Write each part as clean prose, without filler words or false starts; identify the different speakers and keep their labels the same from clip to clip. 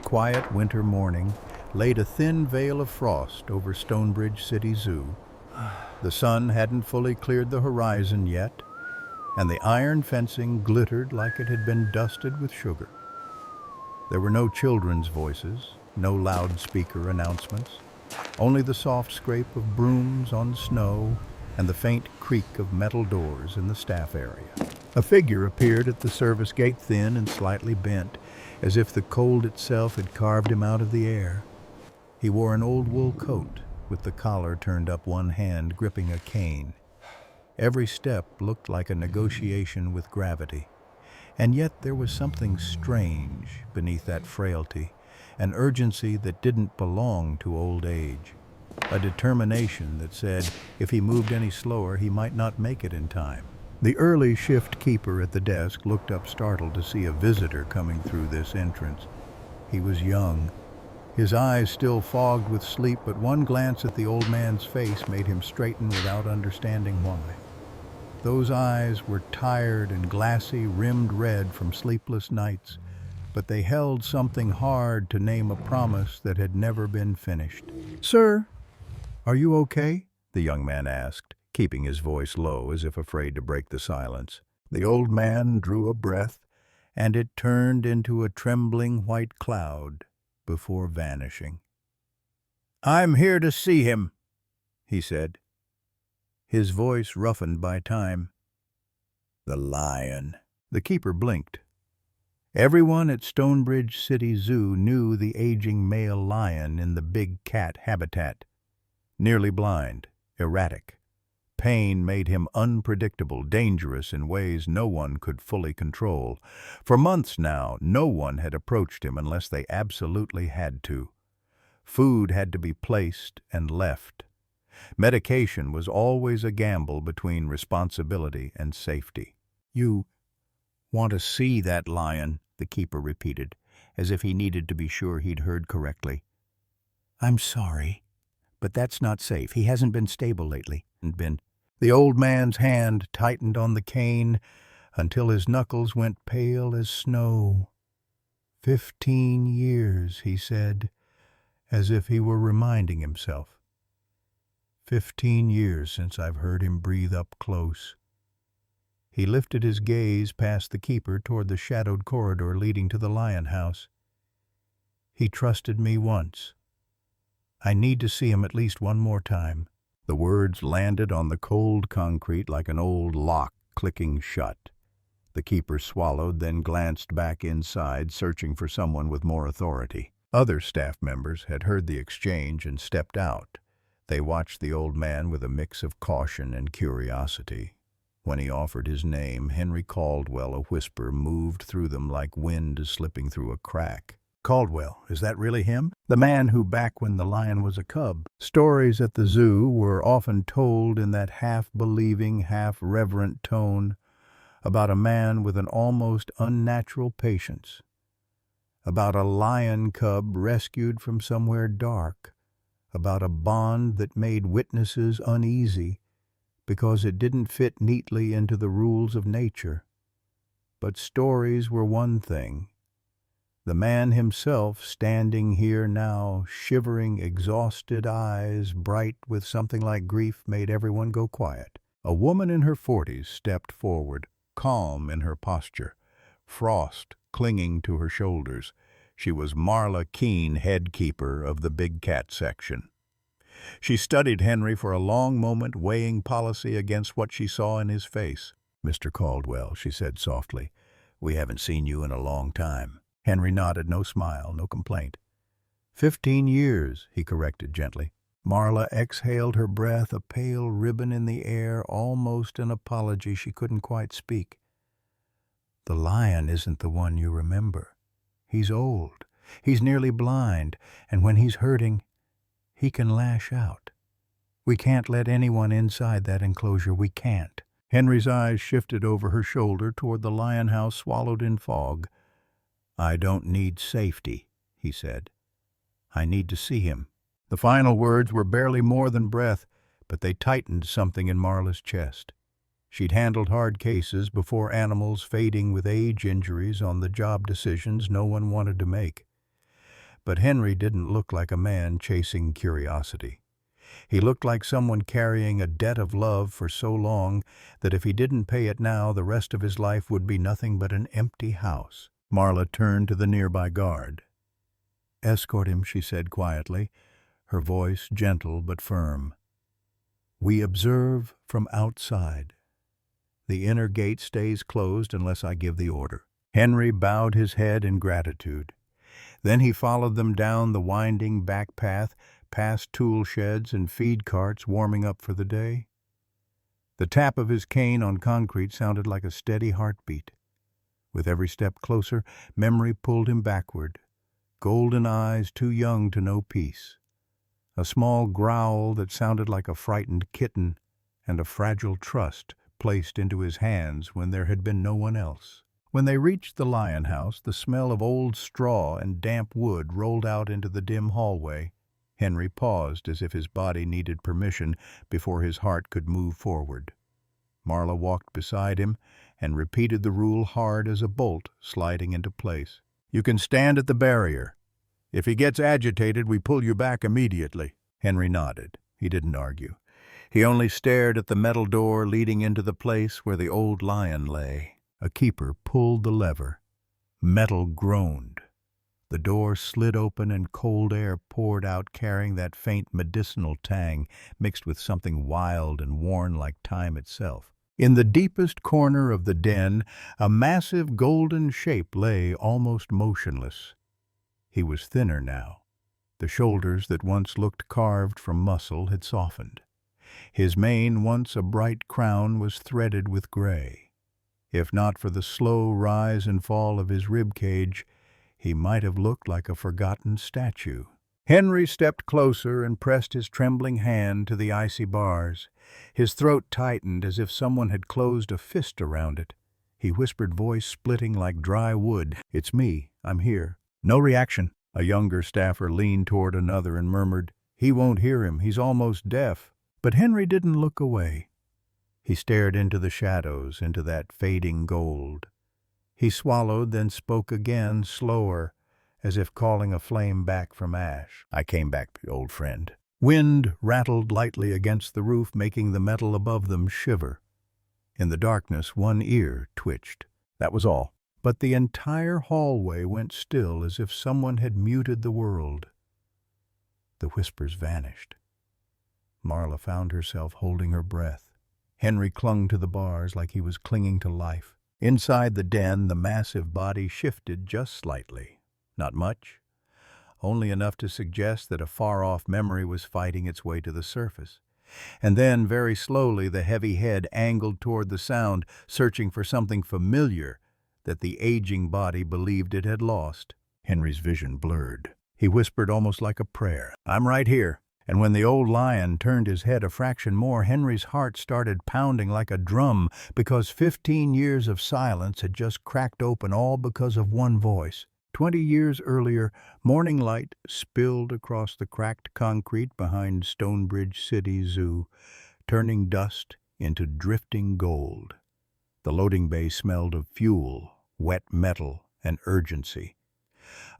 Speaker 1: quiet winter morning laid a thin veil of frost over Stonebridge City Zoo. The sun hadn't fully cleared the horizon yet, and the iron fencing glittered like it had been dusted with sugar. There were no children's voices, no loudspeaker announcements, only the soft scrape of brooms on snow and the faint creak of metal doors in the staff area. A figure appeared at the service gate, thin and slightly bent, as if the cold itself had carved him out of the air. He wore an old wool coat, with the collar turned up, one hand gripping a cane. Every step looked like a negotiation with gravity. And yet there was something strange beneath that frailty, an urgency that didn't belong to old age, a determination that said if he moved any slower he might not make it in time. The early shift keeper at the desk looked up startled to see a visitor coming through this entrance. He was young, his eyes still fogged with sleep, but one glance at the old man's face made him straighten without understanding why. Those eyes were tired and glassy, rimmed red from sleepless nights, but they held something hard to name, a promise that had never been finished. "Sir, are you okay?" the young man asked, keeping his voice low as if afraid to break the silence. The old man drew a breath, and it turned into a trembling white cloud before vanishing. "I'm here to see him," he said, his voice roughened by time. "The lion." The keeper blinked. Everyone at Stonebridge City Zoo knew the aging male lion in the big cat habitat. Nearly blind, erratic. Pain made him unpredictable, dangerous in ways no one could fully control. For months now, no one had approached him unless they absolutely had to. Food had to be placed and left. Medication was always a gamble between responsibility and safety. "You want to see that lion?" the keeper repeated, as if he needed to be sure he'd heard correctly. "I'm sorry, but that's not safe. He hasn't been stable lately." The old man's hand tightened on the cane until his knuckles went pale as snow. 15 years, he said, as if he were reminding himself. 15 years since I've heard him breathe up close. He lifted his gaze past the keeper toward the shadowed corridor leading to the lion house. "He trusted me once. I need to see him at least one more time." The words landed on the cold concrete like an old lock clicking shut. The keeper swallowed, then glanced back inside, searching for someone with more authority. Other staff members had heard the exchange and stepped out. They watched the old man with a mix of caution and curiosity. When he offered his name, Henry Caldwell, a whisper moved through them like wind slipping through a crack. "Caldwell, is that really him? The man who, back when the lion was a cub." Stories at the zoo were often told in that half-believing, half-reverent tone about a man with an almost unnatural patience, about a lion cub rescued from somewhere dark, about a bond that made witnesses uneasy because it didn't fit neatly into the rules of nature. But stories were one thing. The man himself, standing here now, shivering, exhausted eyes bright with something like grief, made everyone go quiet. A woman in her 40s stepped forward, calm in her posture, frost clinging to her shoulders. She was Marla Keene, head keeper of the big cat section. She studied Henry for a long moment, weighing policy against what she saw in his face. "Mr. Caldwell," she said softly, "we haven't seen you in a long time." Henry nodded, no smile, no complaint. 15 years, he corrected gently. Marla exhaled her breath, a pale ribbon in the air, almost an apology. She couldn't quite speak. "The lion isn't the one you remember. He's old. He's nearly blind, and when he's hurting, he can lash out. We can't let anyone inside that enclosure. We can't." Henry's eyes shifted over her shoulder toward the lion house swallowed in fog. "I don't need safety," he said. "I need to see him." The final words were barely more than breath, but they tightened something in Marla's chest. She'd handled hard cases before, animals fading with age, injuries on the job, decisions no one wanted to make. But Henry didn't look like a man chasing curiosity. He looked like someone carrying a debt of love for so long that if he didn't pay it now, the rest of his life would be nothing but an empty house. Marla turned to the nearby guard. "Escort him," she said quietly, her voice gentle but firm. "We observe from outside. The inner gate stays closed unless I give the order." Henry bowed his head in gratitude. Then he followed them down the winding back path, past tool sheds and feed carts warming up for the day. The tap of his cane on concrete sounded like a steady heartbeat. With every step closer, memory pulled him backward, golden eyes too young to know peace. A small growl that sounded like a frightened kitten, and a fragile trust placed into his hands when there had been no one else. When they reached the lion house, the smell of old straw and damp wood rolled out into the dim hallway. Henry paused as if his body needed permission before his heart could move forward. Marla walked beside him and repeated the rule hard as a bolt sliding into place. "You can stand at the barrier. If he gets agitated, we pull you back immediately." Henry nodded. He didn't argue. He only stared at the metal door leading into the place where the old lion lay. A keeper pulled the lever. Metal groaned. The door slid open and cold air poured out, carrying that faint medicinal tang mixed with something wild and worn like time itself. In the deepest corner of the den, a massive golden shape lay almost motionless. He was thinner now. The shoulders that once looked carved from muscle had softened. His mane, once a bright crown, was threaded with gray. If not for the slow rise and fall of his rib cage, he might have looked like a forgotten statue. Henry stepped closer and pressed his trembling hand to the icy bars. His throat tightened as if someone had closed a fist around it. He whispered, voice splitting like dry wood, "It's me. I'm here." No reaction. A younger staffer leaned toward another and murmured, "He won't hear him. He's almost deaf." But Henry didn't look away. He stared into the shadows, into that fading gold. He swallowed, then spoke again, slower, as if calling a flame back from ash. "I came back, old friend." Wind rattled lightly against the roof, making the metal above them shiver. In the darkness, one ear twitched. That was all. But the entire hallway went still, as if someone had muted the world. The whispers vanished. Marla found herself holding her breath. Henry clung to the bars like he was clinging to life. Inside the den, the massive body shifted just slightly. Not much. Only enough to suggest that a far-off memory was fighting its way to the surface. And then, very slowly, the heavy head angled toward the sound, searching for something familiar that the aging body believed it had lost. Henry's vision blurred. He whispered almost like a prayer, "I'm right here." And when the old lion turned his head a fraction more, Henry's heart started pounding like a drum, because 15 years of silence had just cracked open, all because of one voice. 20 years earlier, morning light spilled across the cracked concrete behind Stonebridge City Zoo, turning dust into drifting gold. The loading bay smelled of fuel, wet metal, and urgency.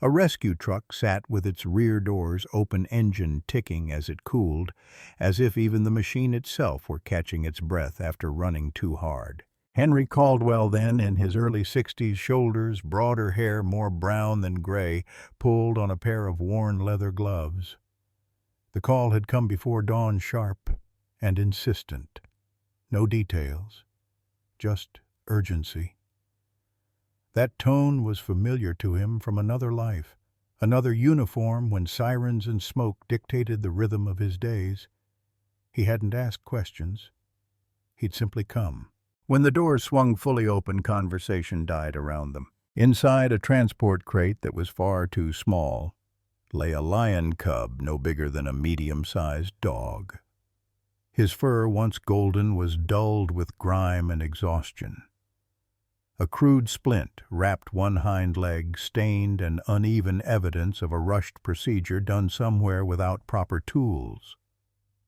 Speaker 1: A rescue truck sat with its rear doors open, engine ticking as it cooled, as if even the machine itself were catching its breath after running too hard. Henry Caldwell, then in his early 60s, shoulders, broader hair more brown than gray, pulled on a pair of worn leather gloves. The call had come before dawn, sharp and insistent. No details, just urgency. That tone was familiar to him from another life, another uniform when sirens and smoke dictated the rhythm of his days. He hadn't asked questions. He'd simply come. When the doors swung fully open, conversation died around them. Inside a transport crate that was far too small lay a lion cub no bigger than a medium-sized dog. His fur, once golden, was dulled with grime and exhaustion. A crude splint wrapped one hind leg, stained and uneven evidence of a rushed procedure done somewhere without proper tools.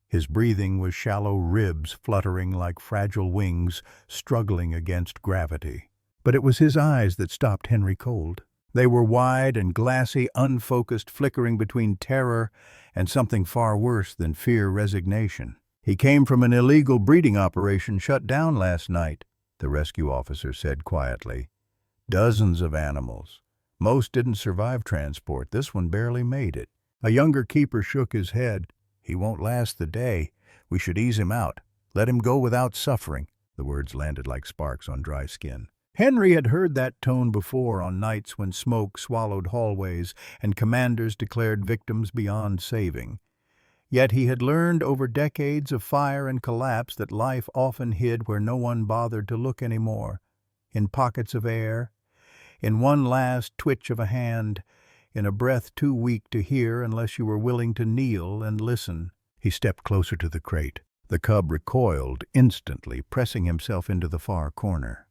Speaker 1: His breathing was shallow ribs fluttering like fragile wings struggling against gravity. But it was his eyes that stopped Henry cold. They were wide and glassy, unfocused, flickering between terror and something far worse than fear-resignation. "He came from an illegal breeding operation shut down last night," the rescue officer said quietly. "Dozens of animals. Most didn't survive transport. This one barely made it." A younger keeper shook his head. "He won't last the day. We should ease him out. Let him go without suffering." The words landed like sparks on dry skin. Henry had heard that tone before on nights when smoke swallowed hallways and commanders declared victims beyond saving. Yet he had learned over decades of fire and collapse that life often hid where no one bothered to look anymore, in pockets of air, in one last twitch of a hand, in a breath too weak to hear unless you were willing to kneel and listen. He stepped closer to the crate. The cub recoiled instantly, pressing himself into the far corner.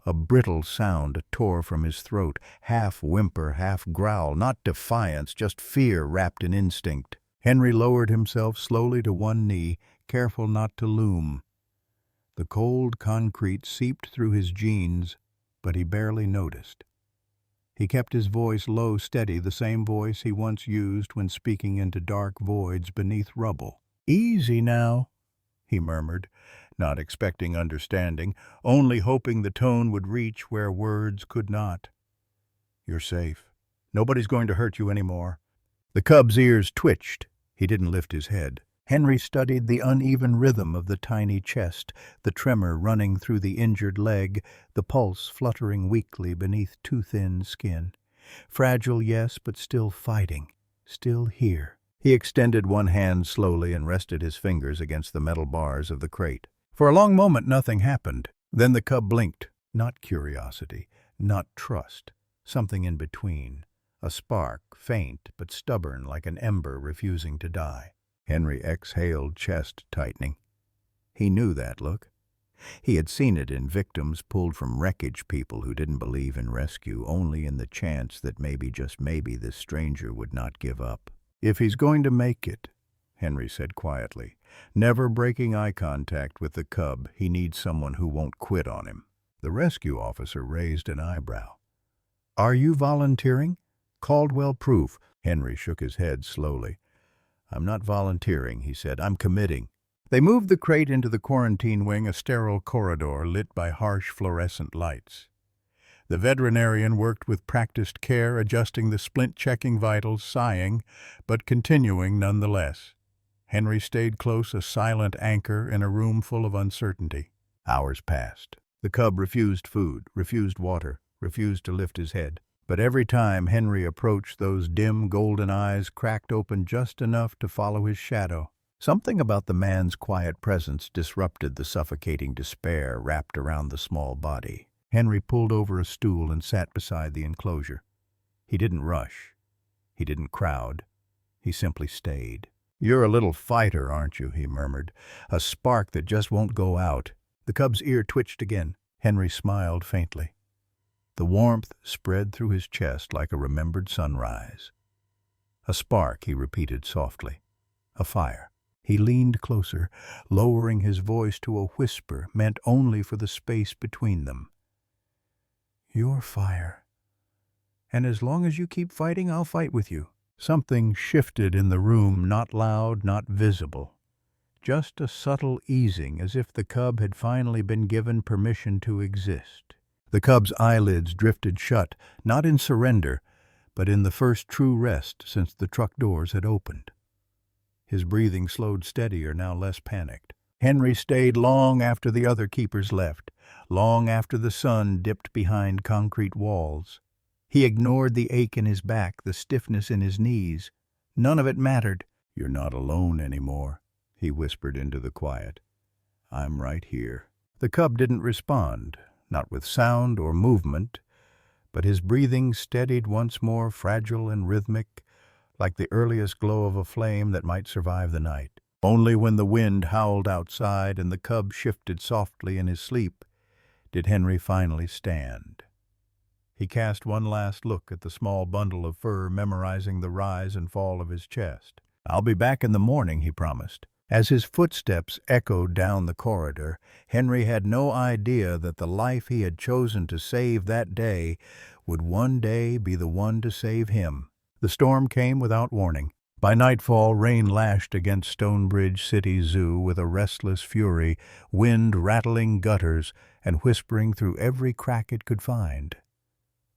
Speaker 1: A brittle sound tore from his throat, half whimper, half growl, not defiance, just fear wrapped in instinct. Henry lowered himself slowly to one knee, careful not to loom. The cold concrete seeped through his jeans, but he barely noticed. He kept his voice low, steady, the same voice he once used when speaking into dark voids beneath rubble. "Easy now," he murmured, not expecting understanding, only hoping the tone would reach where words could not. "You're safe. Nobody's going to hurt you anymore." The cub's ears twitched. He didn't lift his head. Henry studied the uneven rhythm of the tiny chest, the tremor running through the injured leg, the pulse fluttering weakly beneath too thin skin. Fragile, yes, but still fighting, still here. He extended one hand slowly and rested his fingers against the metal bars of the crate. For a long moment nothing happened. Then the cub blinked. Not curiosity, not trust, something in between. A spark, faint but stubborn like an ember refusing to die. Henry exhaled, chest tightening. He knew that look. He had seen it in victims pulled from wreckage, people who didn't believe in rescue, only in the chance that maybe, just maybe, this stranger would not give up. "If he's going to make it," Henry said quietly, never breaking eye contact with the cub, "he needs someone who won't quit on him." The rescue officer raised an eyebrow. "Are you volunteering?" "Caldwell proof." Henry shook his head slowly. "I'm not volunteering," he said. "I'm committing." They moved the crate into the quarantine wing, a sterile corridor lit by harsh fluorescent lights. The veterinarian worked with practiced care, adjusting the splint, checking vitals, sighing, but continuing nonetheless. Henry stayed close, a silent anchor in a room full of uncertainty. Hours passed. The cub refused food, refused water, refused to lift his head. But every time Henry approached, those dim golden eyes cracked open just enough to follow his shadow. Something about the man's quiet presence disrupted the suffocating despair wrapped around the small body. Henry pulled over a stool and sat beside the enclosure. He didn't rush. He didn't crowd. He simply stayed. "You're a little fighter, aren't you?" he murmured. "A spark that just won't go out." The cub's ear twitched again. Henry smiled faintly. The warmth spread through his chest like a remembered sunrise. "A spark," he repeated softly. "A fire." He leaned closer, lowering his voice to a whisper meant only for the space between them. "Your fire. And as long as you keep fighting, I'll fight with you." Something shifted in the room, not loud, not visible. Just a subtle easing, as if the cub had finally been given permission to exist. The cub's eyelids drifted shut, not in surrender, but in the first true rest since the truck doors had opened. His breathing slowed steadier, now less panicked. Henry stayed long after the other keepers left, long after the sun dipped behind concrete walls. He ignored the ache in his back, the stiffness in his knees. None of it mattered. "You're not alone anymore," he whispered into the quiet. "I'm right here." The cub didn't respond, not with sound or movement, but his breathing steadied once more, fragile and rhythmic, like the earliest glow of a flame that might survive the night. Only when the wind howled outside and the cub shifted softly in his sleep did Henry finally stand. He cast one last look at the small bundle of fur, memorizing the rise and fall of his chest. "I'll be back in the morning," he promised. As his footsteps echoed down the corridor, Henry had no idea that the life he had chosen to save that day would one day be the one to save him. The storm came without warning. By nightfall, rain lashed against Stonebridge City Zoo with a restless fury, wind rattling gutters and whispering through every crack it could find.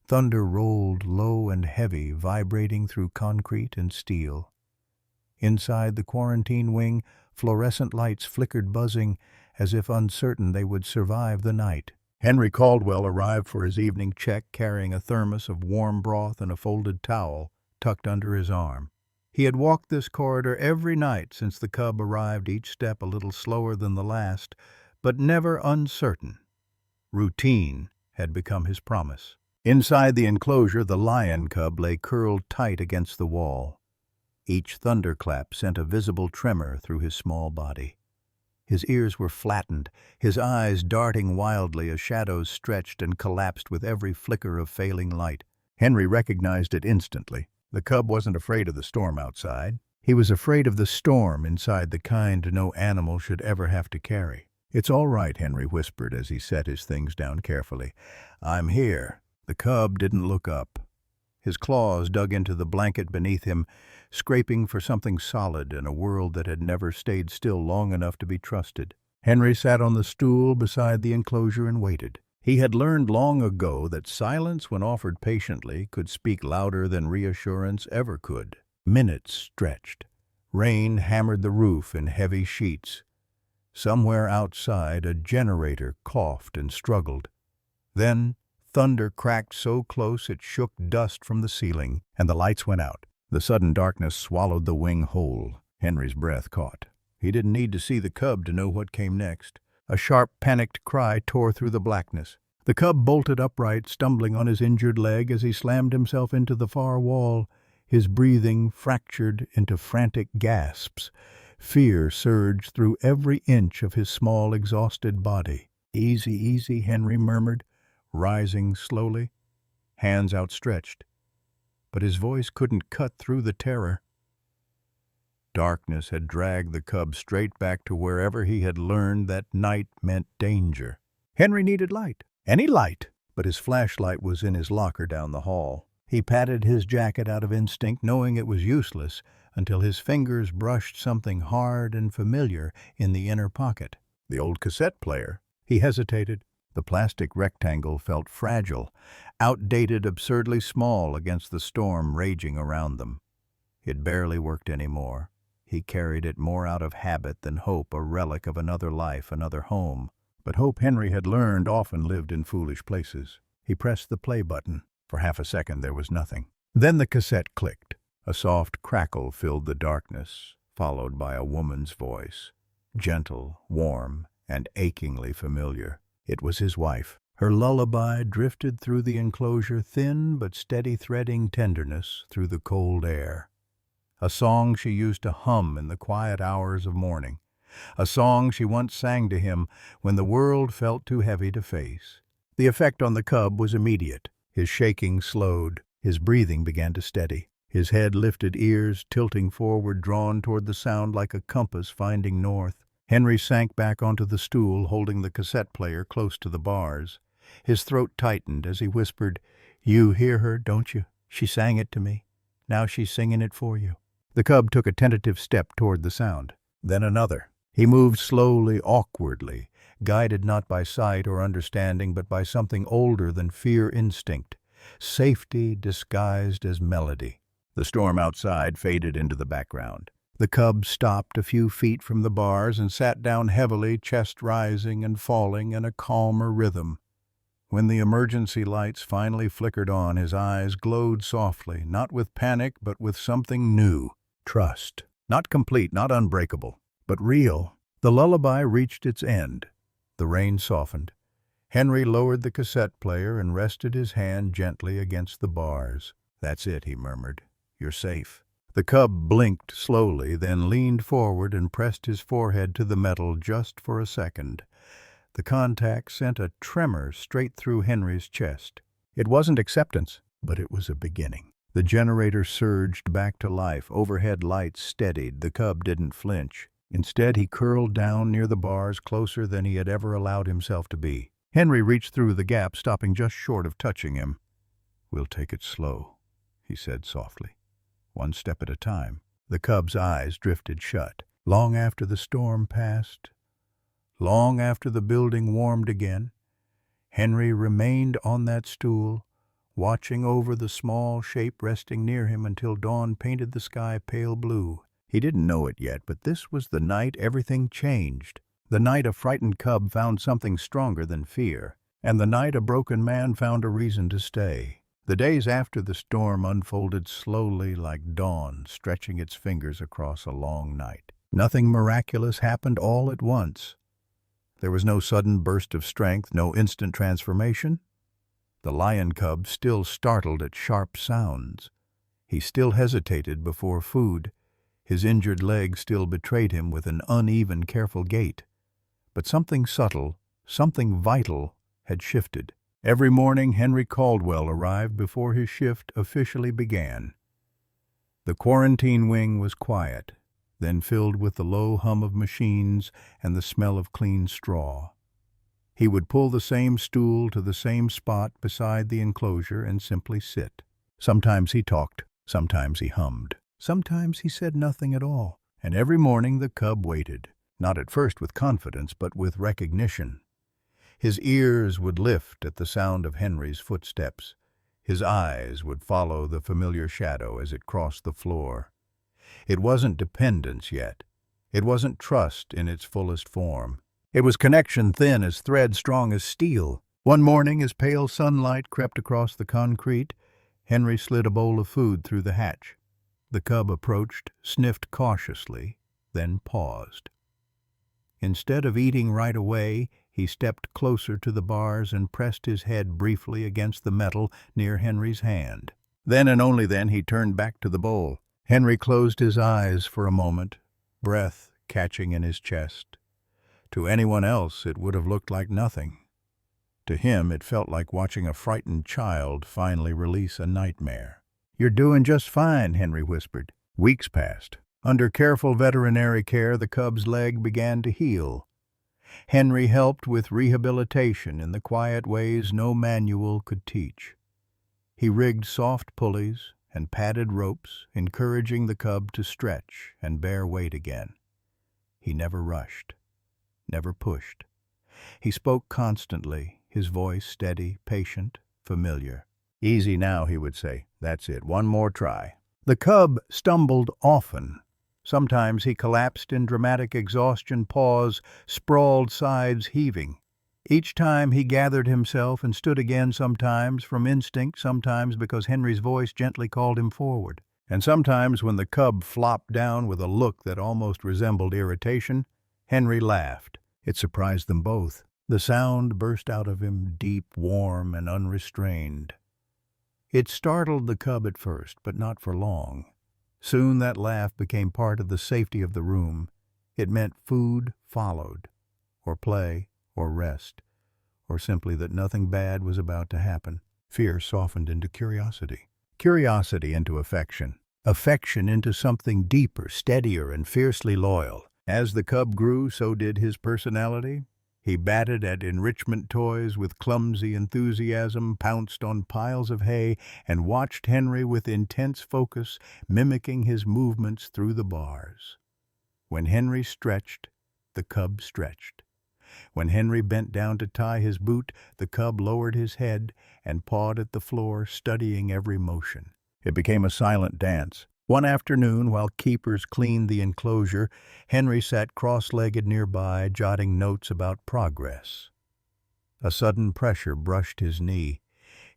Speaker 1: Thunder rolled low and heavy, vibrating through concrete and steel. Inside the quarantine wing, fluorescent lights flickered, buzzing, as if uncertain they would survive the night. Henry Caldwell arrived for his evening check, carrying a thermos of warm broth and a folded towel tucked under his arm. He had walked this corridor every night since the cub arrived, each step a little slower than the last, but never uncertain. Routine had become his promise. Inside the enclosure, the lion cub lay curled tight against the wall. Each thunderclap sent a visible tremor through his small body. His ears were flattened, his eyes darting wildly as shadows stretched and collapsed with every flicker of failing light. Henry recognized it instantly. The cub wasn't afraid of the storm outside. He was afraid of the storm inside, the kind no animal should ever have to carry. "It's all right," Henry whispered as he set his things down carefully. "I'm here." The cub didn't look up. His claws dug into the blanket beneath him, scraping for something solid in a world that had never stayed still long enough to be trusted. Henry sat on the stool beside the enclosure and waited. He had learned long ago that silence, when offered patiently, could speak louder than reassurance ever could. Minutes stretched. Rain hammered the roof in heavy sheets. Somewhere outside, a generator coughed and struggled. Then thunder cracked so close it shook dust from the ceiling, and the lights went out. The sudden darkness swallowed the wing whole. Henry's breath caught. He didn't need to see the cub to know what came next. A sharp, panicked cry tore through the blackness. The cub bolted upright, stumbling on his injured leg as he slammed himself into the far wall, his breathing fractured into frantic gasps. Fear surged through every inch of his small, exhausted body. "Easy, easy," Henry murmured, rising slowly, hands outstretched. But his voice couldn't cut through the terror. Darkness had dragged the cub straight back to wherever he had learned that night meant danger. Henry needed light, any light, but his flashlight was in his locker down the hall. He patted his jacket out of instinct, knowing it was useless, until his fingers brushed something hard and familiar in the inner pocket. The old cassette player. He hesitated. The plastic rectangle felt fragile, outdated, absurdly small against the storm raging around them. It barely worked anymore. He carried it more out of habit than hope, a relic of another life, another home. But hope, Henry had learned, often lived in foolish places. He pressed the play button. For half a second there was nothing. Then the cassette clicked. A soft crackle filled the darkness, followed by a woman's voice. Gentle, warm, and achingly familiar. It was his wife. Her lullaby drifted through the enclosure, thin but steady, threading tenderness through the cold air. A song she used to hum in the quiet hours of morning. A song she once sang to him when the world felt too heavy to face. The effect on the cub was immediate. His shaking slowed. His breathing began to steady. His head lifted, ears tilting forward, drawn toward the sound like a compass finding north. Henry sank back onto the stool, holding the cassette player close to the bars. His throat tightened as he whispered, "You hear her, don't you? She sang it to me. Now she's singing it for you." The cub took a tentative step toward the sound. Then another. He moved slowly, awkwardly, guided not by sight or understanding, but by something older than fear instinct. Safety disguised as melody. The storm outside faded into the background. The cub stopped a few feet from the bars and sat down heavily, chest rising and falling in a calmer rhythm. When the emergency lights finally flickered on, his eyes glowed softly, not with panic, but with something new. Trust. Not complete, not unbreakable, but real. The lullaby reached its end. The rain softened. Henry lowered the cassette player and rested his hand gently against the bars. "That's it," he murmured. "You're safe." The cub blinked slowly, then leaned forward and pressed his forehead to the metal just for a second. The contact sent a tremor straight through Henry's chest. It wasn't acceptance, but it was a beginning. The generator surged back to life. Overhead lights steadied. The cub didn't flinch. Instead, he curled down near the bars, closer than he had ever allowed himself to be. Henry reached through the gap, stopping just short of touching him. "We'll take it slow," he said softly. "One step at a time." The cub's eyes drifted shut. Long after the storm passed, long after the building warmed again, Henry remained on that stool, watching over the small shape resting near him until dawn painted the sky pale blue. He didn't know it yet, but this was the night everything changed. The night a frightened cub found something stronger than fear, and the night a broken man found a reason to stay. The days after the storm unfolded slowly like dawn, stretching its fingers across a long night. Nothing miraculous happened all at once. There was no sudden burst of strength, no instant transformation. The lion cub still startled at sharp sounds. He still hesitated before food. His injured leg still betrayed him with an uneven, careful gait. But something subtle, something vital, had shifted. Every morning Henry Caldwell arrived before his shift officially began. The quarantine wing was quiet, then filled with the low hum of machines and the smell of clean straw. He would pull the same stool to the same spot beside the enclosure and simply sit. Sometimes he talked, sometimes he hummed. Sometimes he said nothing at all, and every morning the cub waited, not at first with confidence, but with recognition. His ears would lift at the sound of Henry's footsteps. His eyes would follow the familiar shadow as it crossed the floor. It wasn't dependence yet. It wasn't trust in its fullest form. It was connection thin as thread, strong as steel. One morning, as pale sunlight crept across the concrete, Henry slid a bowl of food through the hatch. The cub approached, sniffed cautiously, then paused. Instead of eating right away, he stepped closer to the bars and pressed his head briefly against the metal near Henry's hand. Then and only then he turned back to the bowl. Henry closed his eyes for a moment, breath catching in his chest. To anyone else, it would have looked like nothing. To him, it felt like watching a frightened child finally release a nightmare. "You're doing just fine," Henry whispered. Weeks passed. Under careful veterinary care, the cub's leg began to heal. Henry helped with rehabilitation in the quiet ways no manual could teach. He rigged soft pulleys and padded ropes, encouraging the cub to stretch and bear weight again. He never rushed, never pushed. He spoke constantly, his voice steady, patient, familiar. "Easy now," he would say. "That's it. One more try." The cub stumbled often. Sometimes he collapsed in dramatic exhaustion, paws, sprawled sides heaving. Each time he gathered himself and stood again, sometimes from instinct, sometimes because Henry's voice gently called him forward. And sometimes when the cub flopped down with a look that almost resembled irritation, Henry laughed. It surprised them both. The sound burst out of him, deep, warm, and unrestrained. It startled the cub at first, but not for long. Soon that laugh became part of the safety of the room. It meant food followed, or play, or rest, or simply that nothing bad was about to happen. Fear softened into curiosity. Curiosity into affection. Affection into something deeper, steadier, and fiercely loyal. As the cub grew, so did his personality. He batted at enrichment toys with clumsy enthusiasm, pounced on piles of hay, and watched Henry with intense focus, mimicking his movements through the bars. When Henry stretched, the cub stretched. When Henry bent down to tie his boot, the cub lowered his head and pawed at the floor, studying every motion. It became a silent dance. One afternoon, while keepers cleaned the enclosure, Henry sat cross-legged nearby, jotting notes about progress. A sudden pressure brushed his knee.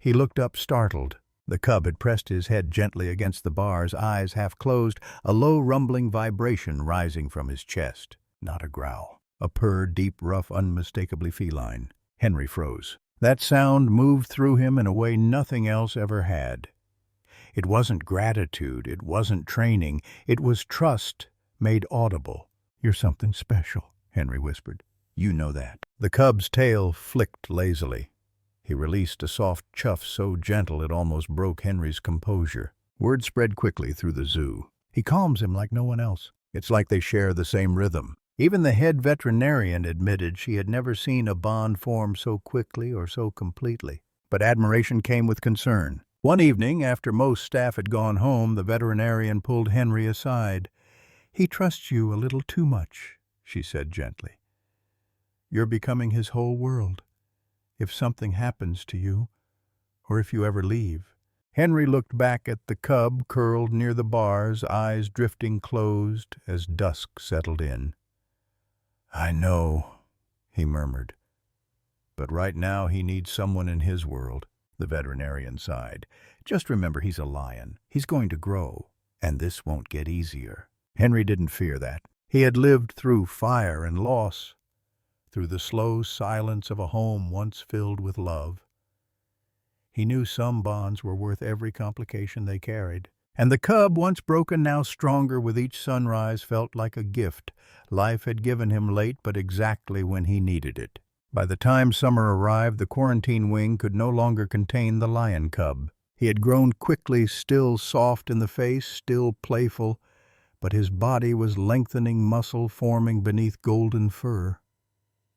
Speaker 1: He looked up, startled. The cub had pressed his head gently against the bars, eyes half closed, a low rumbling vibration rising from his chest. Not a growl. A purr, deep, rough, unmistakably feline. Henry froze. That sound moved through him in a way nothing else ever had. It wasn't gratitude, it wasn't training, it was trust made audible. "You're something special," Henry whispered. "You know that." The cub's tail flicked lazily. He released a soft chuff so gentle it almost broke Henry's composure. Word spread quickly through the zoo. "He calms him like no one else." It's like they share the same rhythm. Even the head veterinarian admitted she had never seen a bond form so quickly or so completely. But admiration came with concern. One evening, after most staff had gone home, the veterinarian pulled Henry aside. "He trusts you a little too much," she said gently. "You're becoming his whole world. If something happens to you, or if you ever leave." Henry looked back at the cub curled near the bars, eyes drifting closed as dusk settled in. "I know," he murmured. "But right now he needs someone in his world." The veterinarian sighed. "Just remember, he's a lion. He's going to grow, and this won't get easier." Henry didn't fear that. He had lived through fire and loss, through the slow silence of a home once filled with love. He knew some bonds were worth every complication they carried. And the cub, once broken, now stronger with each sunrise, felt like a gift life had given him late, but exactly when he needed it. By the time summer arrived, the quarantine wing could no longer contain the lion cub. He had grown quickly, still soft in the face, still playful, but his body was lengthening, muscle forming beneath golden fur.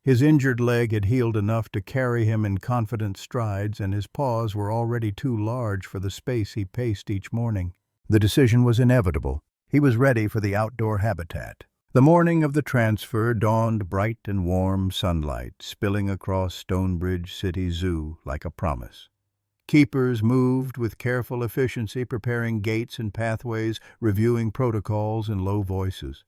Speaker 1: His injured leg had healed enough to carry him in confident strides, and his paws were already too large for the space he paced each morning. The decision was inevitable. He was ready for the outdoor habitat. The morning of the transfer dawned bright and warm sunlight, spilling across Stonebridge City Zoo like a promise. Keepers moved with careful efficiency, preparing gates and pathways, reviewing protocols in low voices.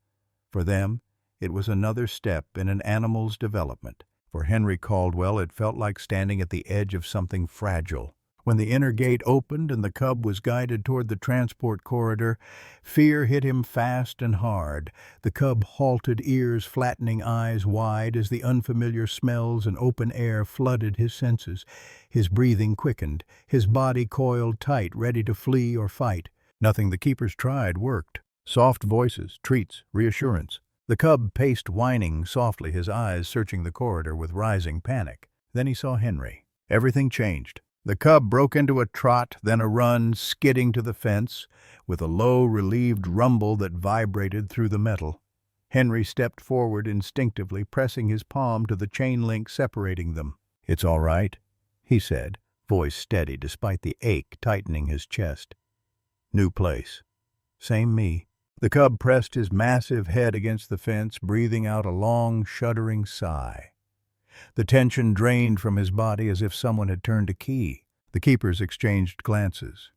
Speaker 1: For them, it was another step in an animal's development. For Henry Caldwell, it felt like standing at the edge of something fragile. When the inner gate opened and the cub was guided toward the transport corridor, fear hit him fast and hard. The cub halted, ears flattening, eyes wide, as the unfamiliar smells and open air flooded his senses. His breathing quickened, his body coiled tight, ready to flee or fight. Nothing the keepers tried worked. Soft voices, treats, reassurance. The cub paced, whining softly, his eyes searching the corridor with rising panic. Then he saw Henry. Everything changed. The cub broke into a trot, then a run, skidding to the fence, with a low, relieved rumble that vibrated through the metal. Henry stepped forward instinctively, pressing his palm to the chain link separating them. "It's all right," he said, voice steady despite the ache tightening his chest. "New place. Same me." The cub pressed his massive head against the fence, breathing out a long, shuddering sigh. The tension drained from his body as if someone had turned a key. The keepers exchanged glances.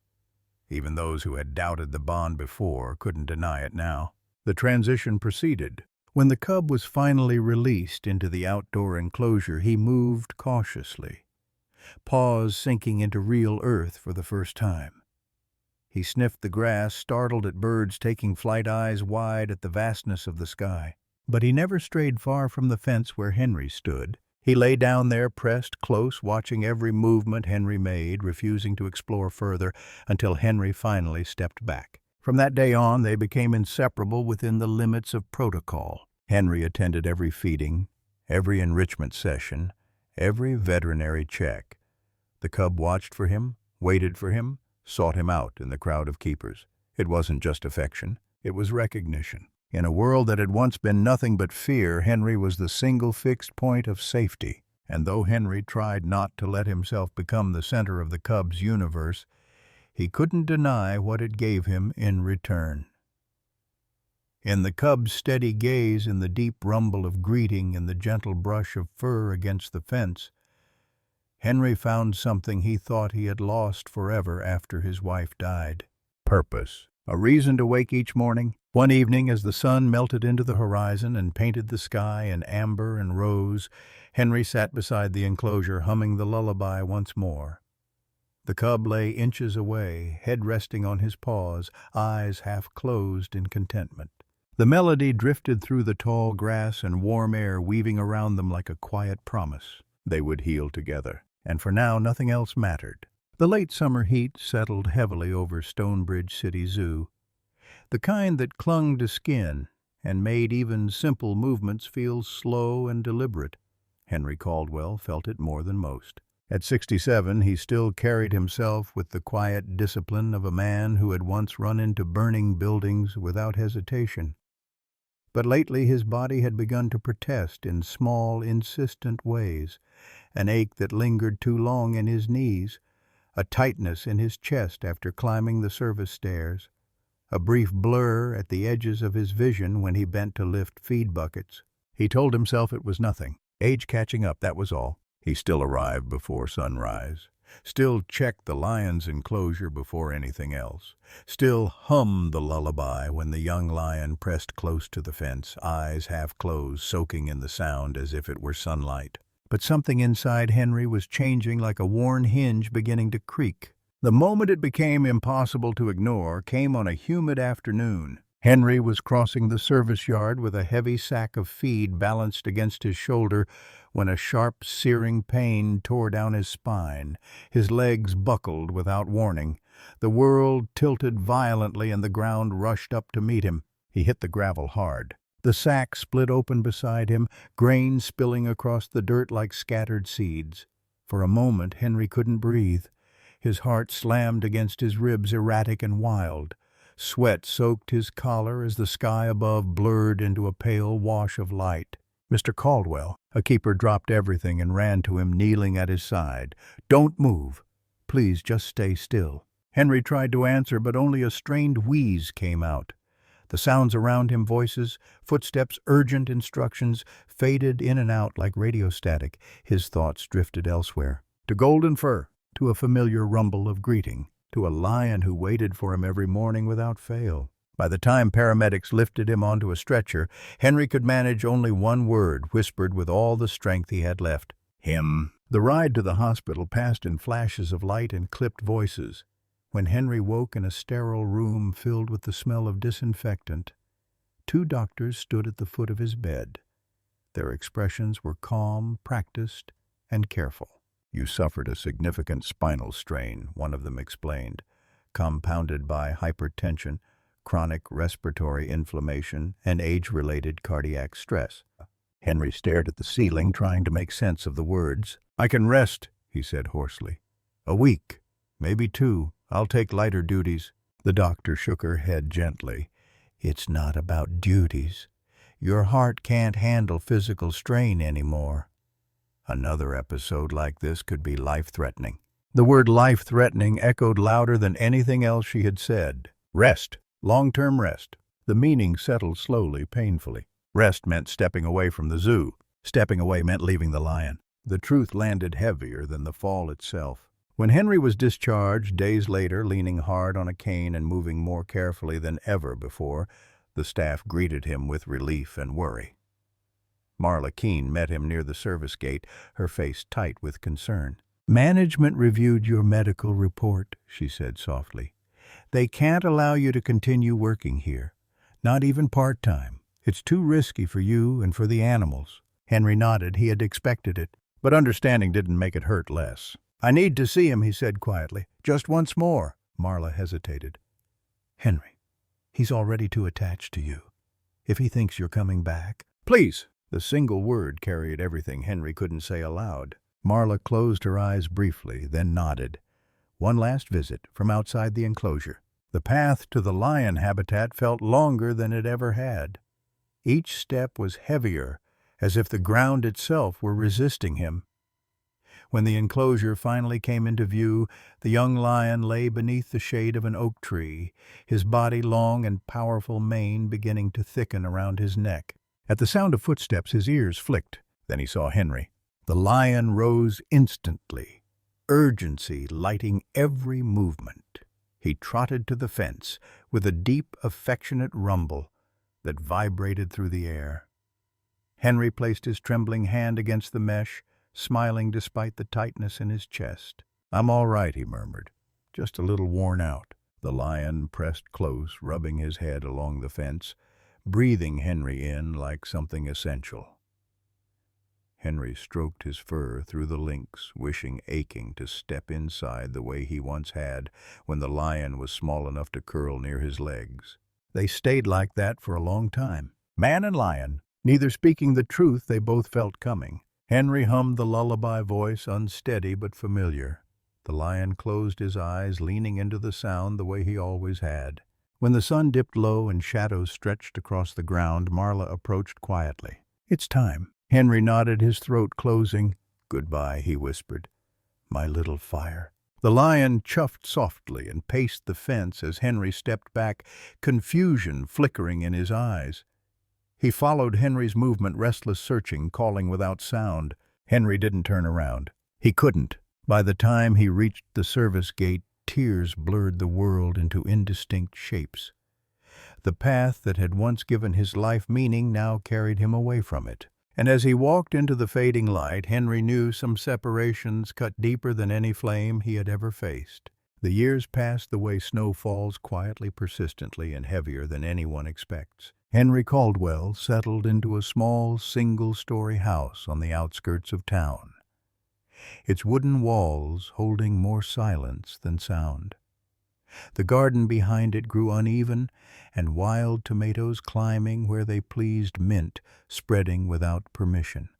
Speaker 1: Even those who had doubted the bond before couldn't deny it now. The transition proceeded. When the cub was finally released into the outdoor enclosure, he moved cautiously, paws sinking into real earth for the first time. He sniffed the grass, startled at birds taking flight, eyes wide at the vastness of the sky. But he never strayed far from the fence where Henry stood. He lay down there, pressed close, watching every movement Henry made, refusing to explore further until Henry finally stepped back. From that day on, they became inseparable within the limits of protocol. Henry attended every feeding, every enrichment session, every veterinary check. The cub watched for him, waited for him, sought him out in the crowd of keepers. It wasn't just affection, it was recognition. In a world that had once been nothing but fear, Henry was the single fixed point of safety. And though Henry tried not to let himself become the center of the cub's universe, he couldn't deny what it gave him in return. In the cub's steady gaze, in the deep rumble of greeting, in the gentle brush of fur against the fence, Henry found something he thought he had lost forever after his wife died. Purpose. A reason to wake each morning. One evening, as the sun melted into the horizon and painted the sky in amber and rose, Henry sat beside the enclosure, humming the lullaby once more. The cub lay inches away, head resting on his paws, eyes half closed in contentment. The melody drifted through the tall grass and warm air, weaving around them like a quiet promise. They would heal together, and for now nothing else mattered. The late summer heat settled heavily over Stonebridge City Zoo, the kind that clung to skin and made even simple movements feel slow and deliberate. Henry Caldwell felt it more than most. At 67, he still carried himself with the quiet discipline of a man who had once run into burning buildings without hesitation. But lately his body had begun to protest in small, insistent ways, an ache that lingered too long in his knees, a tightness in his chest after climbing the service stairs, a brief blur at the edges of his vision when he bent to lift feed buckets. He told himself it was nothing. Age catching up, that was all. He still arrived before sunrise, still checked the lion's enclosure before anything else, still hummed the lullaby when the young lion pressed close to the fence, eyes half closed, soaking in the sound as if it were sunlight. But something inside Henry was changing, like a worn hinge beginning to creak. The moment it became impossible to ignore came on a humid afternoon. Henry was crossing the service yard with a heavy sack of feed balanced against his shoulder when a sharp, searing pain tore down his spine. His legs buckled without warning. The world tilted violently and the ground rushed up to meet him. He hit the gravel hard. The sack split open beside him, grain spilling across the dirt like scattered seeds. For a moment, Henry couldn't breathe. His heart slammed against his ribs, erratic and wild. Sweat soaked his collar as the sky above blurred into a pale wash of light. Mr. Caldwell, a keeper, dropped everything and ran to him, kneeling at his side. "Don't move. Please, just stay still." Henry tried to answer, but only a strained wheeze came out. The sounds around him, voices, footsteps, urgent instructions, faded in and out like radio static. His thoughts drifted elsewhere. To Golden Fir, to a familiar rumble of greeting, to a lion who waited for him every morning without fail. By the time paramedics lifted him onto a stretcher, Henry could manage only one word, whispered with all the strength he had left. Him. The ride to the hospital passed in flashes of light and clipped voices. When Henry woke in a sterile room filled with the smell of disinfectant, 2 doctors stood at the foot of his bed. Their expressions were calm, practiced, and careful. "You suffered a significant spinal strain," one of them explained, "compounded by hypertension, chronic respiratory inflammation, and age-related cardiac stress." Henry stared at the ceiling, trying to make sense of the words. "I can rest," he said hoarsely. "A week, maybe 2. I'll take lighter duties." The doctor shook her head gently. "It's not about duties. Your heart can't handle physical strain anymore. Another episode like this could be life-threatening." The word life-threatening echoed louder than anything else she had said. Rest. Long-term rest. The meaning settled slowly, painfully. Rest meant stepping away from the zoo. Stepping away meant leaving the lion. The truth landed heavier than the fall itself. When Henry was discharged, days later, leaning hard on a cane and moving more carefully than ever before, the staff greeted him with relief and worry. Marla Keene met him near the service gate, her face tight with concern. "Management reviewed your medical report," she said softly. "They can't allow you to continue working here, not even part-time. It's too risky for you and for the animals." Henry nodded. He had expected it, but understanding didn't make it hurt less. "I need to see him," he said quietly. "Just once more." Marla hesitated. "Henry, he's already too attached to you. If he thinks you're coming back—" "Please!" The single word carried everything Henry couldn't say aloud. Marla closed her eyes briefly, then nodded. One last visit from outside the enclosure. The path to the lion habitat felt longer than it ever had. Each step was heavier, as if the ground itself were resisting him. When the enclosure finally came into view, the young lion lay beneath the shade of an oak tree, his body long and powerful mane beginning to thicken around his neck. At the sound of footsteps, his ears flicked. Then he saw Henry. The lion rose instantly, urgency lighting every movement. He trotted to the fence with a deep, affectionate rumble that vibrated through the air. Henry placed his trembling hand against the mesh, smiling despite the tightness in his chest. "I'm all right," he murmured. "Just a little worn out." The lion pressed close, rubbing his head along the fence, breathing Henry in like something essential. Henry stroked his fur through the links, aching to step inside the way he once had when the lion was small enough to curl near his legs. They stayed like that for a long time. Man and lion, neither speaking the truth they both felt coming. Henry hummed the lullaby voice, unsteady but familiar. The lion closed his eyes, leaning into the sound the way he always had. When the sun dipped low and shadows stretched across the ground, Marla approached quietly. "It's time." Henry nodded, his throat closing. "Goodbye," he whispered. "My little fire." The lion chuffed softly and paced the fence as Henry stepped back, confusion flickering in his eyes. He followed Henry's movement, restless, searching, calling without sound. Henry didn't turn around. He couldn't. By the time he reached the service gate, tears blurred the world into indistinct shapes. The path that had once given his life meaning now carried him away from it. And as he walked into the fading light, Henry knew some separations cut deeper than any flame he had ever faced. The years passed the way snow falls, quietly, persistently, and heavier than anyone expects. Henry Caldwell settled into a small, single-story house on the outskirts of town, its wooden walls holding more silence than sound. The garden behind it grew uneven, and wild tomatoes climbing where they pleased, mint spreading without permission.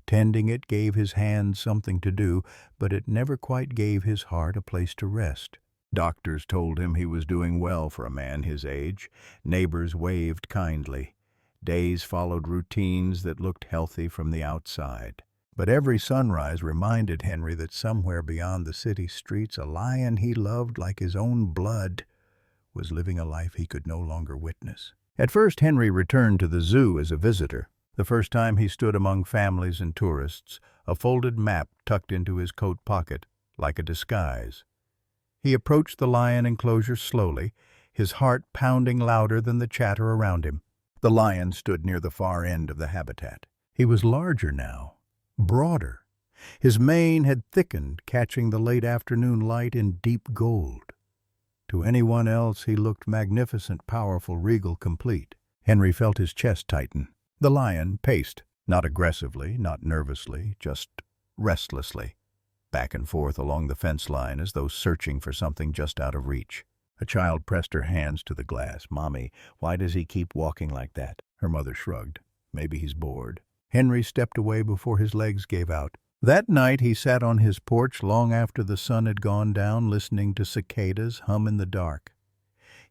Speaker 1: Tending it gave his hands something to do, but it never quite gave his heart a place to rest. Doctors told him he was doing well for a man his age. Neighbors waved kindly. Days followed routines that looked healthy from the outside. But every sunrise reminded Henry that somewhere beyond the city streets, a lion he loved like his own blood was living a life he could no longer witness. At first, Henry returned to the zoo as a visitor. The first time he stood among families and tourists, a folded map tucked into his coat pocket, like a disguise. He approached the lion enclosure slowly, his heart pounding louder than the chatter around him. The lion stood near the far end of the habitat. He was larger now, broader. His mane had thickened, catching the late afternoon light in deep gold. To anyone else, he looked magnificent, powerful, regal, complete. Henry felt his chest tighten. The lion paced, not aggressively, not nervously, just restlessly, back and forth along the fence line as though searching for something just out of reach. A child pressed her hands to the glass. "Mommy, why does he keep walking like that?" Her mother shrugged. "Maybe he's bored." Henry stepped away before his legs gave out. That night he sat on his porch long after the sun had gone down, listening to cicadas hum in the dark.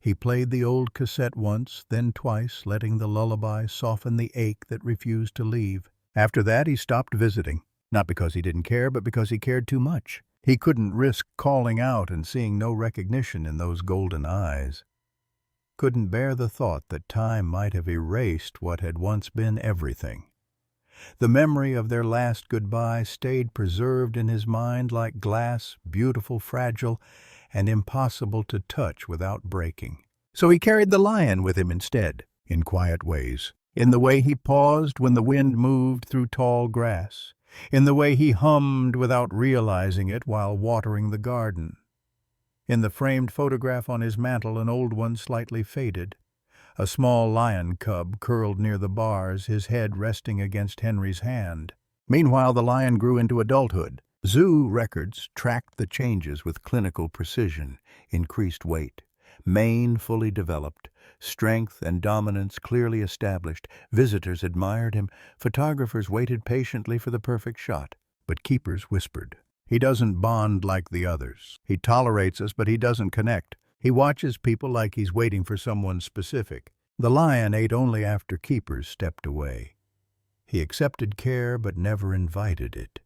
Speaker 1: He played the old cassette once, then twice, letting the lullaby soften the ache that refused to leave. After that he stopped visiting, not because he didn't care, but because he cared too much. He couldn't risk calling out and seeing no recognition in those golden eyes. Couldn't bear the thought that time might have erased what had once been everything. The memory of their last goodbye stayed preserved in his mind like glass, beautiful, fragile, and impossible to touch without breaking. So he carried the lion with him instead, in quiet ways. In the way he paused when the wind moved through tall grass. In the way he hummed without realizing it while watering the garden. In the framed photograph on his mantel, an old one slightly faded. A small lion cub curled near the bars, his head resting against Henry's hand. Meanwhile, the lion grew into adulthood. Zoo records tracked the changes with clinical precision. Increased weight, mane fully developed, strength and dominance clearly established. Visitors admired him. Photographers waited patiently for the perfect shot. But keepers whispered, "He doesn't bond like the others. He tolerates us, but he doesn't connect. He watches people like he's waiting for someone specific." The lion ate only after keepers stepped away. He accepted care but never invited it.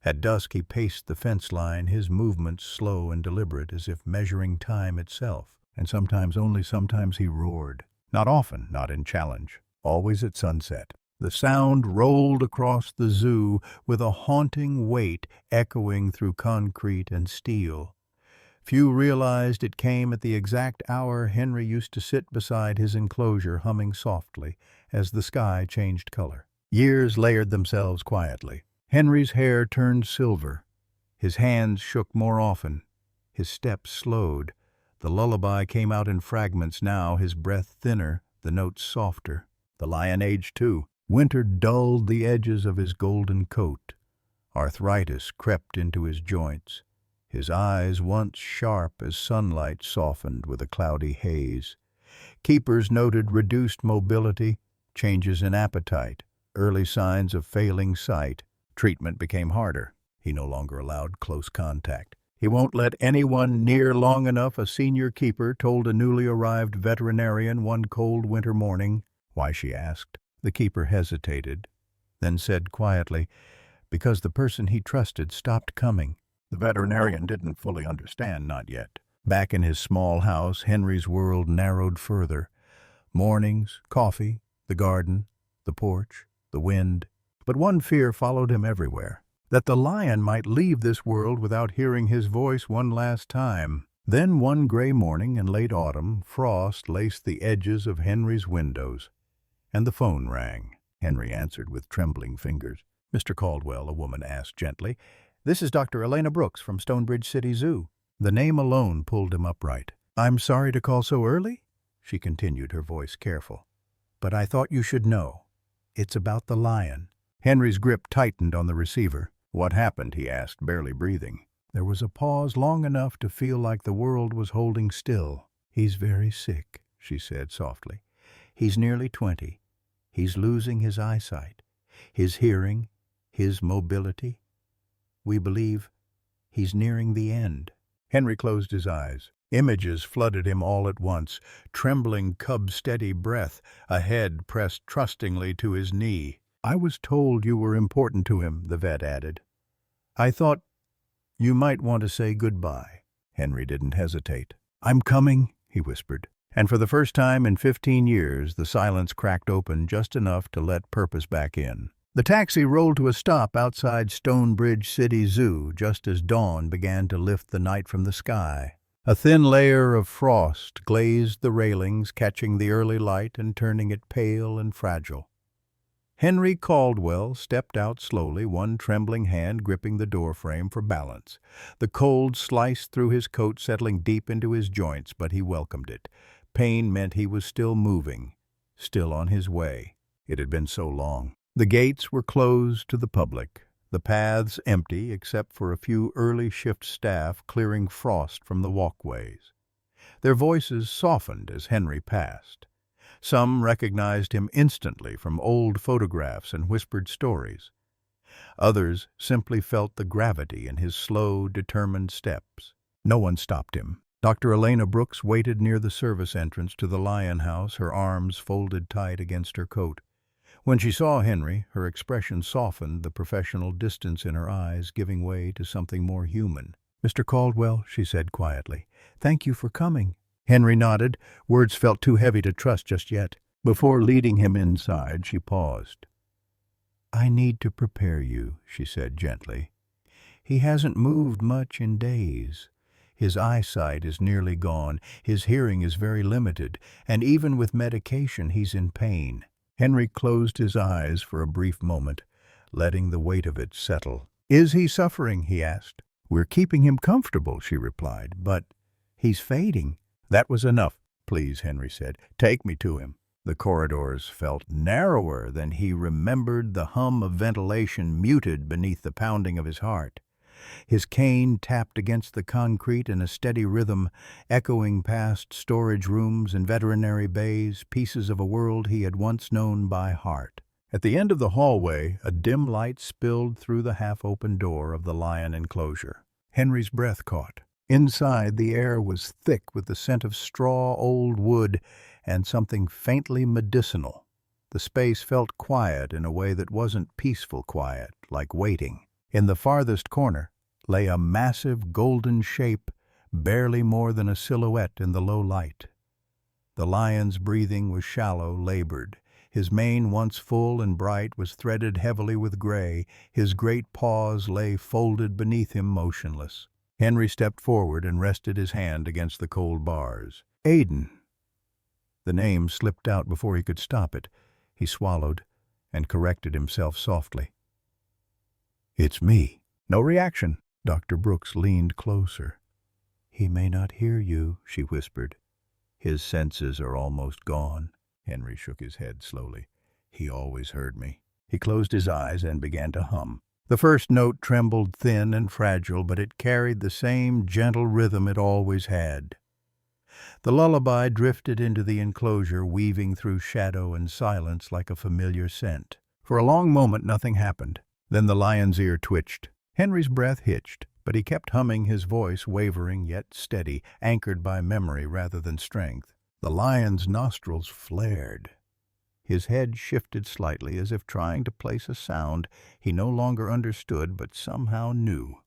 Speaker 1: At dusk he paced the fence line, his movements slow and deliberate, as if measuring time itself. And sometimes, only sometimes, he roared. Not often, not in challenge. Always at sunset. The sound rolled across the zoo with a haunting weight echoing through concrete and steel. Few realized it came at the exact hour Henry used to sit beside his enclosure, humming softly as the sky changed color. Years layered themselves quietly. Henry's hair turned silver. His hands shook more often. His steps slowed. The lullaby came out in fragments now, his breath thinner, the notes softer. The lion aged too. Winter dulled the edges of his golden coat. Arthritis crept into his joints. His eyes, once sharp as sunlight, softened with a cloudy haze. Keepers noted reduced mobility, changes in appetite, early signs of failing sight. Treatment became harder. He no longer allowed close contact. He won't let anyone near long enough, a senior keeper told a newly arrived veterinarian one cold winter morning. Why, she asked. The keeper hesitated, then said quietly, because the person he trusted stopped coming. The veterinarian didn't fully understand, not yet. Back in his small house, Henry's world narrowed further. Mornings, coffee, the garden, the porch, the wind. But one fear followed him everywhere, that the lion might leave this world without hearing his voice one last time. Then one gray morning in late autumn, frost laced the edges of Henry's windows, and the phone rang. Henry answered with trembling fingers. "Mr. Caldwell," a woman asked gently, "this is Dr. Elena Brooks from Stonebridge City Zoo." The name alone pulled him upright. "I'm sorry to call so early," she continued, her voice careful, "but I thought you should know. It's about the lion." Henry's grip tightened on the receiver. "What happened?" he asked, barely breathing. There was a pause long enough to feel like the world was holding still. "He's very sick," she said softly. "He's nearly 20. He's losing his eyesight, his hearing, his mobility. We believe he's nearing the end." Henry closed his eyes. Images flooded him all at once, trembling cub's steady breath, a head pressed trustingly to his knee. "I was told you were important to him," the vet added. "I thought you might want to say goodbye." Henry didn't hesitate. "I'm coming," he whispered. And for the first time in 15 years, the silence cracked open just enough to let purpose back in. The taxi rolled to a stop outside Stonebridge City Zoo just as dawn began to lift the night from the sky. A thin layer of frost glazed the railings, catching the early light and turning it pale and fragile. Henry Caldwell stepped out slowly, one trembling hand gripping the doorframe for balance. The cold sliced through his coat, settling deep into his joints, but he welcomed it. Pain meant he was still moving, still on his way. It had been so long. The gates were closed to the public, the paths empty except for a few early shift staff clearing frost from the walkways. Their voices softened as Henry passed. Some recognized him instantly from old photographs and whispered stories. Others simply felt the gravity in his slow, determined steps. No one stopped him. Dr. Elena Brooks waited near the service entrance to the Lion House, her arms folded tight against her coat. When she saw Henry, her expression softened, the professional distance in her eyes giving way to something more human. "Mr. Caldwell," she said quietly, "thank you for coming." Henry nodded. Words felt too heavy to trust just yet. Before leading him inside, she paused. "I need to prepare you," she said gently. "He hasn't moved much in days. His eyesight is nearly gone, his hearing is very limited, and even with medication he's in pain." Henry closed his eyes for a brief moment, letting the weight of it settle. "Is he suffering?" he asked. "We're keeping him comfortable," she replied, "but he's fading." "That was enough, please," Henry said. "Take me to him." The corridors felt narrower than he remembered, the hum of ventilation muted beneath the pounding of his heart. His cane tapped against the concrete in a steady rhythm, echoing past storage rooms and veterinary bays, pieces of a world he had once known by heart. At the end of the hallway, a dim light spilled through the half-open door of the lion enclosure. Henry's breath caught. Inside, the air was thick with the scent of straw, old wood, and something faintly medicinal. The space felt quiet in a way that wasn't peaceful quiet, like waiting. In the farthest corner lay a massive golden shape, barely more than a silhouette in the low light. The lion's breathing was shallow, labored. His mane, once full and bright, was threaded heavily with gray. His great paws lay folded beneath him, motionless. Henry stepped forward and rested his hand against the cold bars. "Aiden." The name slipped out before he could stop it. He swallowed and corrected himself softly. "It's me." No reaction. Dr. Brooks leaned closer. "He may not hear you," she whispered. "His senses are almost gone." Henry shook his head slowly. "He always heard me." He closed his eyes and began to hum. The first note trembled thin and fragile, but it carried the same gentle rhythm it always had. The lullaby drifted into the enclosure, weaving through shadow and silence like a familiar scent. For a long moment nothing happened. Then the lion's ear twitched. Henry's breath hitched, but he kept humming, his voice wavering yet steady, anchored by memory rather than strength. The lion's nostrils flared. His head shifted slightly, as if trying to place a sound he no longer understood but somehow knew.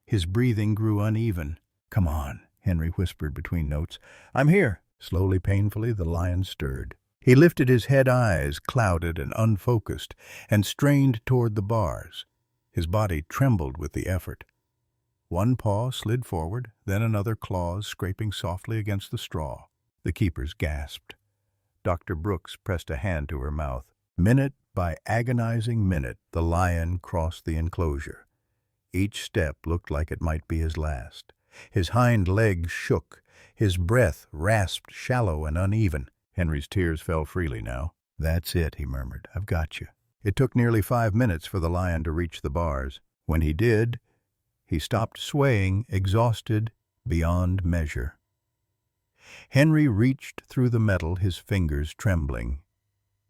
Speaker 1: His breathing grew uneven. "Come on," Henry whispered between notes. "I'm here." Slowly, painfully, the lion stirred. He lifted his head, eyes clouded and unfocused, and strained toward the bars. His body trembled with the effort. One paw slid forward, then another, claws scraping softly against the straw. The keepers gasped. Dr. Brooks pressed a hand to her mouth. Minute by agonizing minute, the lion crossed the enclosure. Each step looked like it might be his last. His hind legs shook. His breath rasped, shallow and uneven. Henry's tears fell freely now. "That's it," he murmured. "I've got you." It took nearly 5 minutes for the lion to reach the bars. When he did, he stopped swaying, exhausted beyond measure. Henry reached through the metal, his fingers trembling.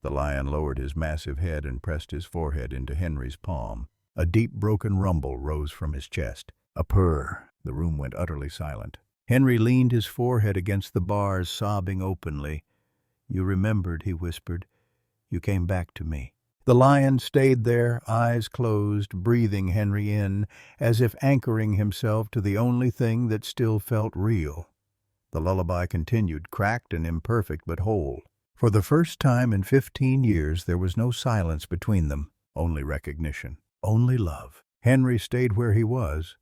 Speaker 1: The lion lowered his massive head and pressed his forehead into Henry's palm. A deep, broken rumble rose from his chest. A purr. The room went utterly silent. Henry leaned his forehead against the bars, sobbing openly. "You remembered," he whispered. "You came back to me." The lion stayed there, eyes closed, breathing Henry in, as if anchoring himself to the only thing that still felt real. The lullaby continued, cracked and imperfect but whole. For the first time in 15 years there was no silence between them, only recognition, only love. Henry stayed where he was,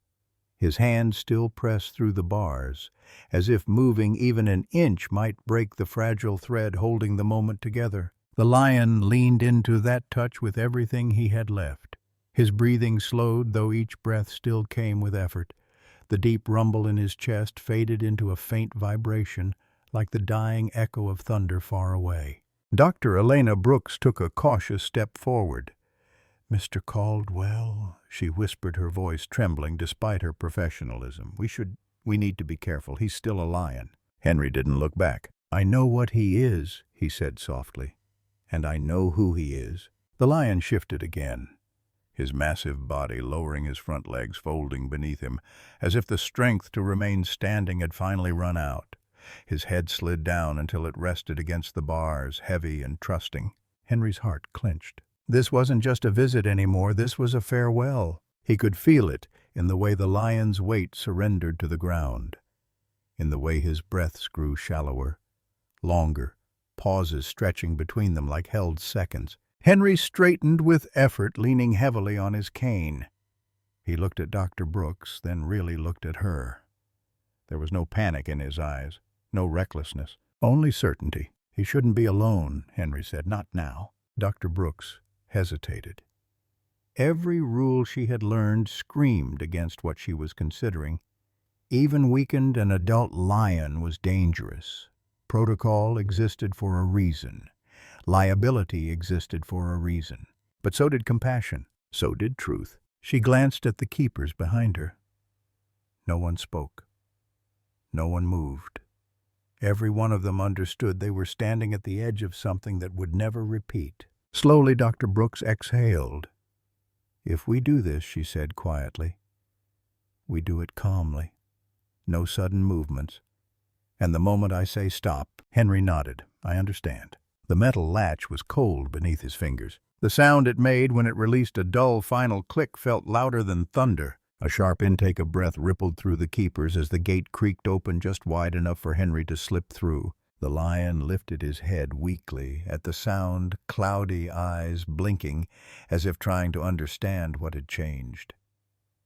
Speaker 1: his hand still pressed through the bars, as if moving even an inch might break the fragile thread holding the moment together. The lion leaned into that touch with everything he had left. His breathing slowed, though each breath still came with effort. The deep rumble in his chest faded into a faint vibration, like the dying echo of thunder far away. Dr. Elena Brooks took a cautious step forward. "Mr. Caldwell," she whispered, her voice trembling despite her professionalism. We need to be careful. He's still a lion." Henry didn't look back. "I know what he is," he said softly, "and I know who he is." The lion shifted again, his massive body lowering, his front legs folding beneath him, as if the strength to remain standing had finally run out. His head slid down until it rested against the bars, heavy and trusting. Henry's heart clenched. This wasn't just a visit anymore, this was a farewell. He could feel it in the way the lion's weight surrendered to the ground, in the way his breaths grew shallower, longer, pauses stretching between them like held seconds. Henry straightened with effort, leaning heavily on his cane. He looked at Dr. Brooks, then really looked at her. There was no panic in his eyes, no recklessness, only certainty. "He shouldn't be alone," Henry said. "Not now." Dr. Brooks hesitated. Every rule she had learned screamed against what she was considering. Even weakened, an adult lion was dangerous. Protocol existed for a reason. Liability existed for a reason. But so did compassion. So did truth. She glanced at the keepers behind her. No one spoke. No one moved. Every one of them understood they were standing at the edge of something that would never repeat. Slowly, Dr. Brooks exhaled. "If we do this," she said quietly, "we do it calmly. No sudden movements. And the moment I say stop." Henry nodded. "I understand." The metal latch was cold beneath his fingers. The sound it made when it released a dull final click felt louder than thunder. A sharp intake of breath rippled through the keepers as the gate creaked open just wide enough for Henry to slip through. The lion lifted his head weakly at the sound, cloudy eyes blinking as if trying to understand what had changed.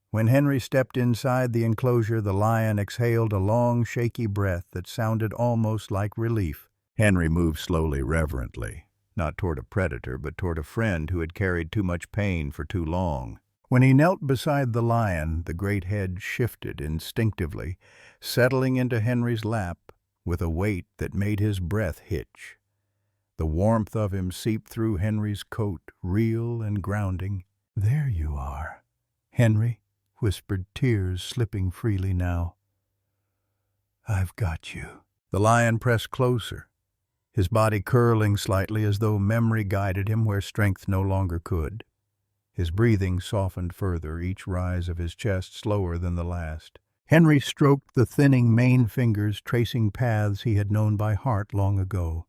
Speaker 1: When Henry stepped inside the enclosure, the lion exhaled a long, shaky breath that sounded almost like relief. Henry moved slowly, reverently, not toward a predator, but toward a friend who had carried too much pain for too long. When he knelt beside the lion, the great head shifted instinctively, settling into Henry's lap with a weight that made his breath hitch. The warmth of him seeped through Henry's coat, real and grounding. "There you are," Henry whispered, tears slipping freely now. "I've got you." The lion pressed closer, his body curling slightly as though memory guided him where strength no longer could. His breathing softened further, each rise of his chest slower than the last. Henry stroked the thinning mane fingers, tracing paths he had known by heart long ago.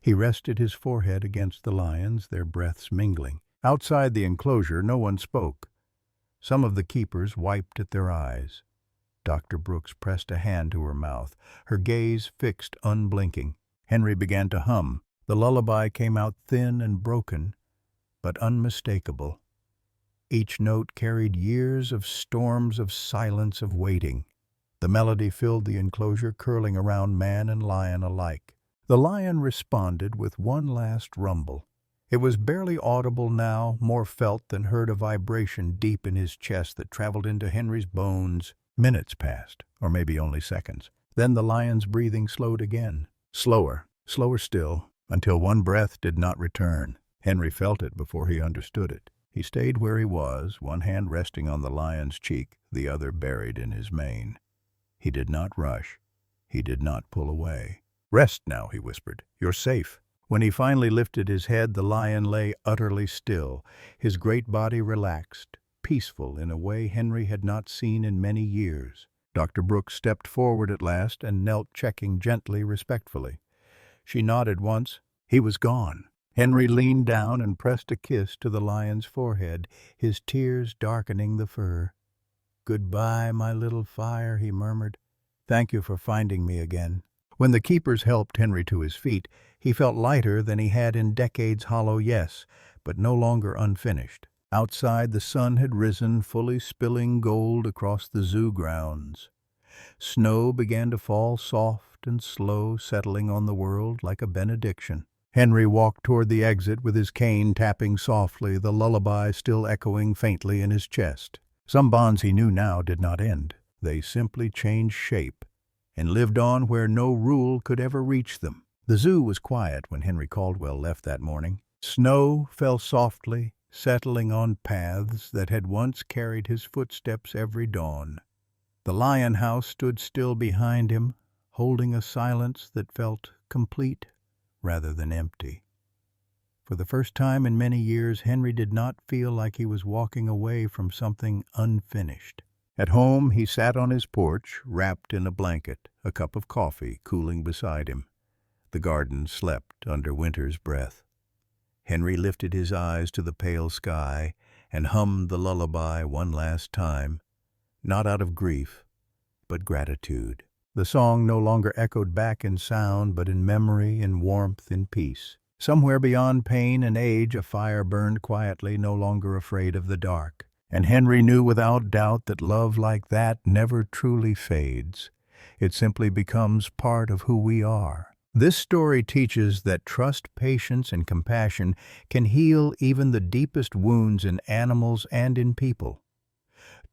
Speaker 1: He rested his forehead against the lion's, their breaths mingling. Outside the enclosure, no one spoke. Some of the keepers wiped at their eyes. Dr. Brooks pressed a hand to her mouth, her gaze fixed, unblinking. Henry began to hum. The lullaby came out thin and broken, but unmistakable. Each note carried years of storms of silence, of waiting. The melody filled the enclosure, curling around man and lion alike. The lion responded with one last rumble. It was barely audible now, more felt than heard, a vibration deep in his chest that traveled into Henry's bones. Minutes passed, or maybe only seconds. Then the lion's breathing slowed again. Slower, slower still, until one breath did not return. Henry felt it before he understood it. He stayed where he was, one hand resting on the lion's cheek, the other buried in his mane. He did not rush. He did not pull away. "Rest now," he whispered. "You're safe." When he finally lifted his head, the lion lay utterly still, his great body relaxed, peaceful in a way Henry had not seen in many years. Dr. Brooks stepped forward at last and knelt, checking gently, respectfully. She nodded once. He was gone. Henry leaned down and pressed a kiss to the lion's forehead, his tears darkening the fur. "Goodbye, my little fire," he murmured. "Thank you for finding me again." When the keepers helped Henry to his feet, he felt lighter than he had in decades. Hollow, yes, but no longer unfinished. Outside, the sun had risen, fully spilling gold across the zoo grounds. Snow began to fall, soft and slow, settling on the world like a benediction. Henry walked toward the exit with his cane tapping softly, the lullaby still echoing faintly in his chest. Some bonds he knew now did not end. They simply changed shape and lived on where no rule could ever reach them. The zoo was quiet when Henry Caldwell left that morning. Snow fell softly, settling on paths that had once carried his footsteps every dawn. The lion house stood still behind him, holding a silence that felt complete rather than empty. For the first time in many years, Henry did not feel like he was walking away from something unfinished. At home, he sat on his porch, wrapped in a blanket, a cup of coffee cooling beside him. The garden slept under winter's breath. Henry lifted his eyes to the pale sky and hummed the lullaby one last time, not out of grief, but gratitude. The song no longer echoed back in sound, but in memory, in warmth, in peace. Somewhere beyond pain and age, a fire burned quietly, no longer afraid of the dark. And Henry knew without doubt that love like that never truly fades. It simply becomes part of who we are. This story teaches that trust, patience, and compassion can heal even the deepest wounds in animals and in people.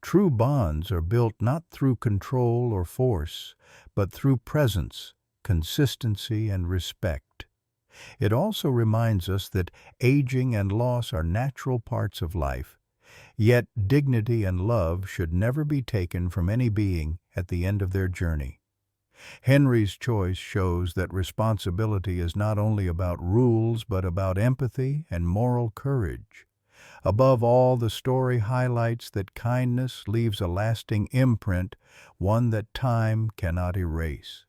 Speaker 1: True bonds are built not through control or force, but through presence, consistency, and respect. It also reminds us that aging and loss are natural parts of life, yet dignity and love should never be taken from any being at the end of their journey. Henry's choice shows that responsibility is not only about rules, but about empathy and moral courage. Above all, the story highlights that kindness leaves a lasting imprint, one that time cannot erase.